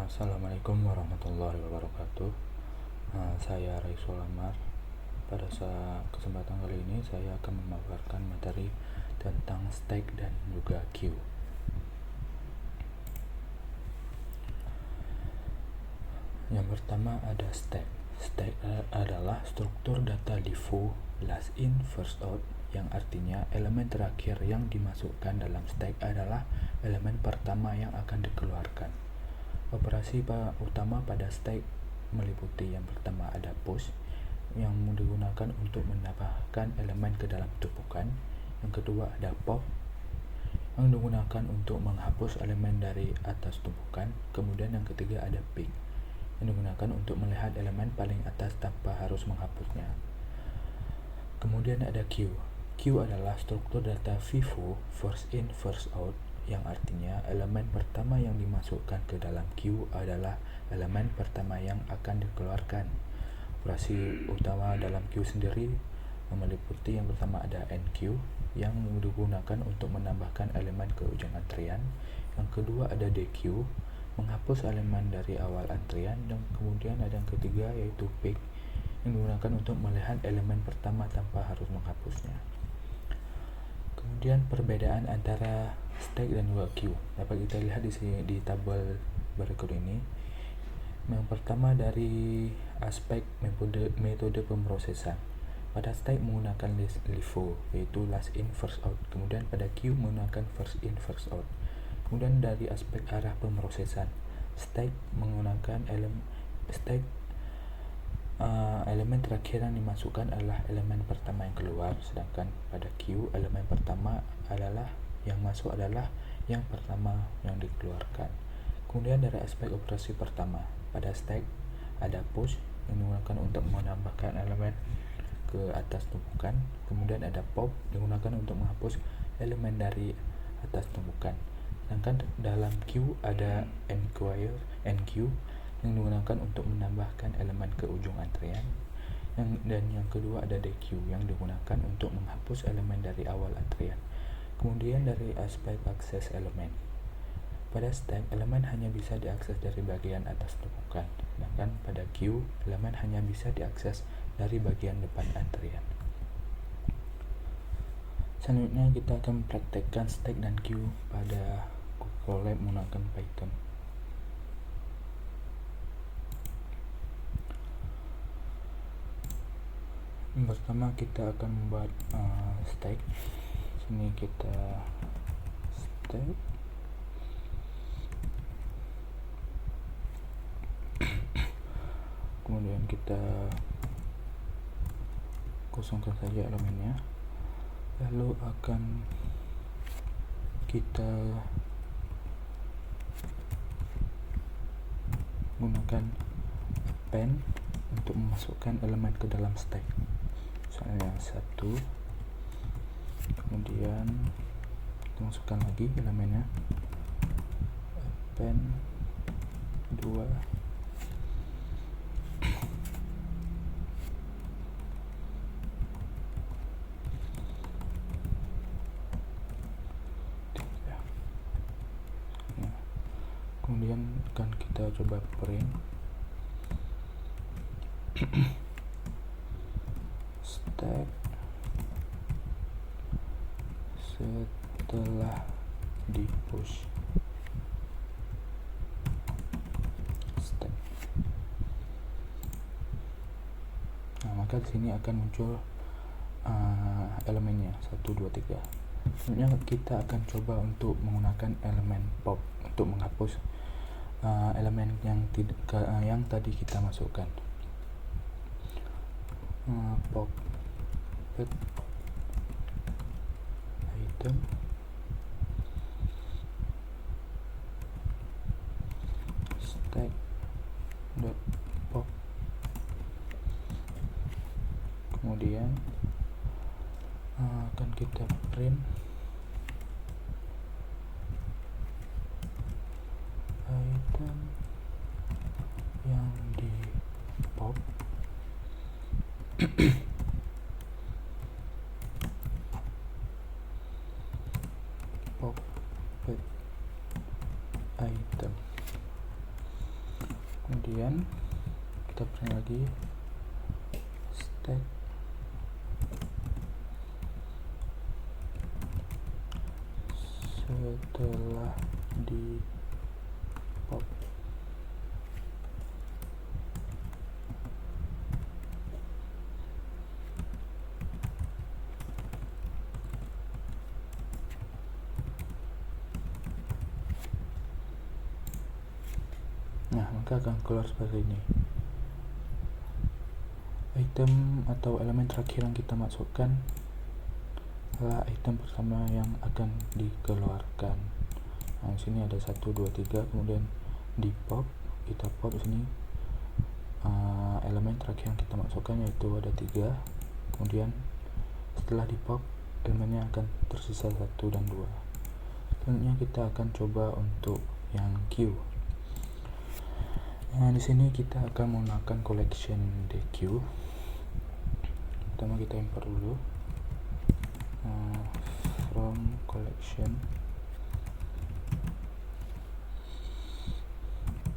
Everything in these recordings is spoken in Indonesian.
Assalamualaikum warahmatullahi wabarakatuh. Saya Raisul Amar. Pada kesempatan kali ini saya akan memaparkan materi tentang stack dan juga queue. Yang pertama ada stack. Stack adalah struktur data LIFO last in first out, yang artinya elemen terakhir yang dimasukkan dalam stack adalah elemen pertama yang akan dikeluarkan. Operasi utama pada stack meliputi yang pertama ada push, yang digunakan untuk menambahkan elemen ke dalam tumpukan. Yang kedua ada pop, yang digunakan untuk menghapus elemen dari atas tumpukan. Kemudian yang ketiga ada pick, yang digunakan untuk melihat elemen paling atas tanpa harus menghapusnya. Kemudian ada queue. Queue adalah struktur data FIFO first in first out, yang artinya elemen pertama yang dimasukkan ke dalam queue adalah elemen pertama yang akan dikeluarkan. Operasi utama dalam queue sendiri meliputi yang pertama ada NQ, yang digunakan untuk menambahkan elemen ke ujung antrian. Yang kedua ada DQ, menghapus elemen dari awal antrian. Dan kemudian ada yang ketiga yaitu pick, yang digunakan untuk melihat elemen pertama tanpa harus menghapusnya. Kemudian perbedaan antara stack dan juga queue dapat kita lihat di sini di tabel berikut ini. Yang pertama dari aspek metode pemrosesan. Pada stack menggunakan LIFO yaitu last in first out. Kemudian pada queue menggunakan first in first out. Kemudian dari aspek arah pemrosesan, stack menggunakan elemen terakhir yang dimasukkan adalah elemen pertama yang keluar, sedangkan pada queue elemen pertama adalah yang masuk adalah yang pertama yang dikeluarkan. Kemudian dari aspek operasi pertama, pada stack ada push, yang digunakan untuk menambahkan elemen ke atas tumpukan. Kemudian ada pop, digunakan untuk menghapus elemen dari atas tumpukan. Sedangkan dalam queue ada NQ, yang digunakan untuk menambahkan elemen ke ujung antrian. Dan yang kedua ada DQ, yang digunakan untuk menghapus elemen dari awal antrian. Kemudian dari aspek akses elemen, pada stack elemen hanya bisa diakses dari bagian atas tumpukan, sedangkan pada queue elemen hanya bisa diakses dari bagian depan antrian. Selanjutnya kita akan mempraktekkan stack dan queue pada Google Lab menggunakan Python. Yang pertama kita akan membuat stack. Sini kita stack, kemudian kita kosongkan saja elemennya, lalu akan kita gunakan append untuk memasukkan elemen ke dalam stack. Misalnya 1, kemudian kita masukkan lagi elemennya, append 2, kemudian akan kita coba print stack setelah di push stack. Maka di sini akan muncul elemennya 1, 2, 3. Selanjutnya kita akan coba untuk menggunakan elemen pop untuk menghapus elemen yang tadi kita masukkan. Pop item stack dot pop, kemudian akan kita print item yang di pop pop item. kita print lagi stack setelah di pop. Nah, maka akan keluar seperti ini. Item atau elemen terakhir yang kita masukkan adalah item pertama yang akan dikeluarkan. Nah, di sini ada 1, 2, 3, kemudian di pop, kita pop di sini elemen terakhir yang kita masukkan yaitu ada 3. Kemudian setelah di pop, elemennya akan tersisa 1 dan 2. Selanjutnya kita akan coba untuk yang Q. Nah, di sini kita akan menggunakan collection DQ. Pertama kita import dulu from collection,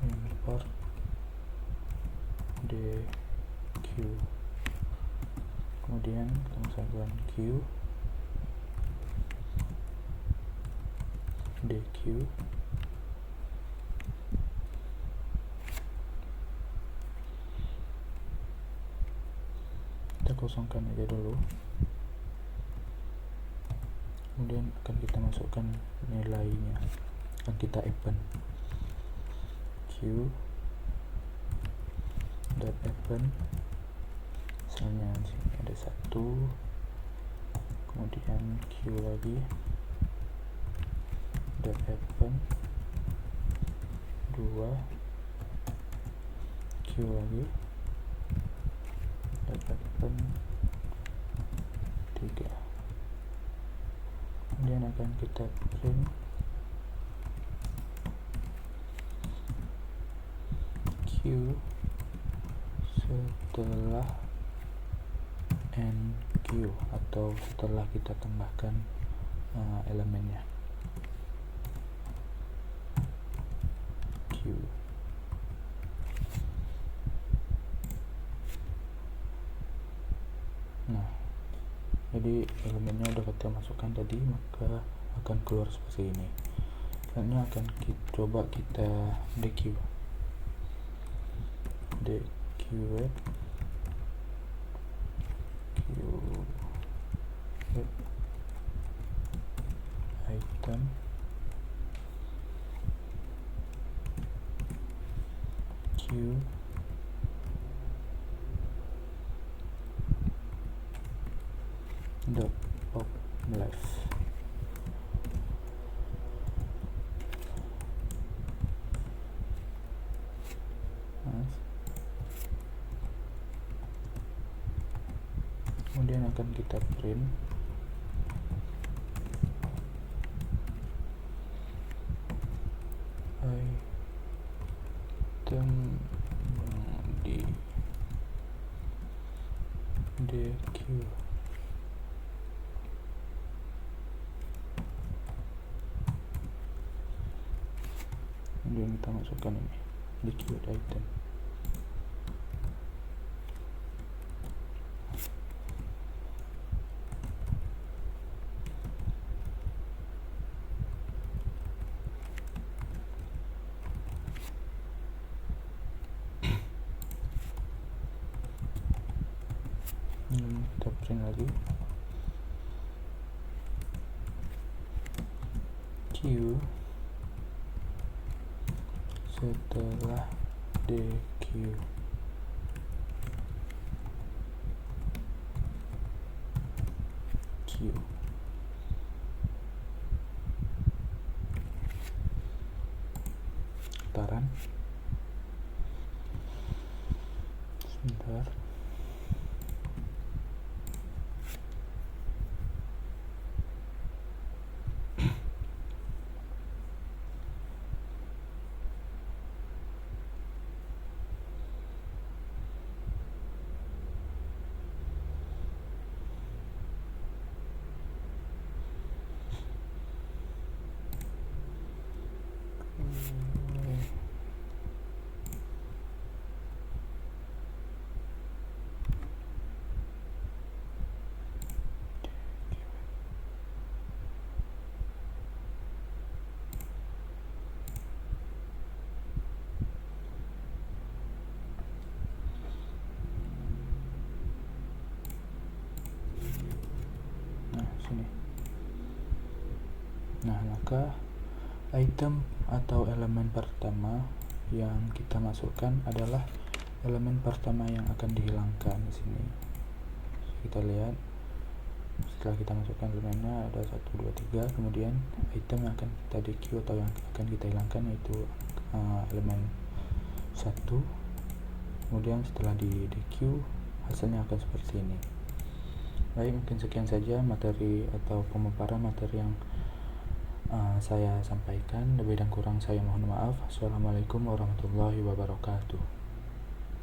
import DQ, kemudian kita masukkan Q DQ, kita kosongkan aja dulu, kemudian akan kita masukkan nilainya, akan kita append Q dot append, misalnya di sini ada 1, kemudian Q lagi dot append 2, Q lagi dot append 3. Kemudian akan kita print Q setelah NQ atau setelah kita tambahkan elemennya Q. Nah, jadi elemennya udah kita masukkan tadi, maka akan keluar seperti ini. Selanjutnya akan coba kita DQ web item Q dot pop left. Kemudian akan kita print item di DQ. Kemudian kita masukkan ini DQ item. Kita print lagi Q setelah DQ. Q taran sebentar. sini. Nah, maka item atau elemen pertama yang kita masukkan adalah elemen pertama yang akan dihilangkan di sini. Kita lihat setelah kita masukkan elemennya ada 1, 2, 3, kemudian item yang akan kita DQ atau yang akan kita hilangkan yaitu elemen 1. Kemudian setelah di DQ hasilnya akan seperti ini. Baik, mungkin sekian saja materi atau pemaparan materi yang saya sampaikan. Lebih dan kurang saya mohon maaf. Assalamualaikum warahmatullahi wabarakatuh.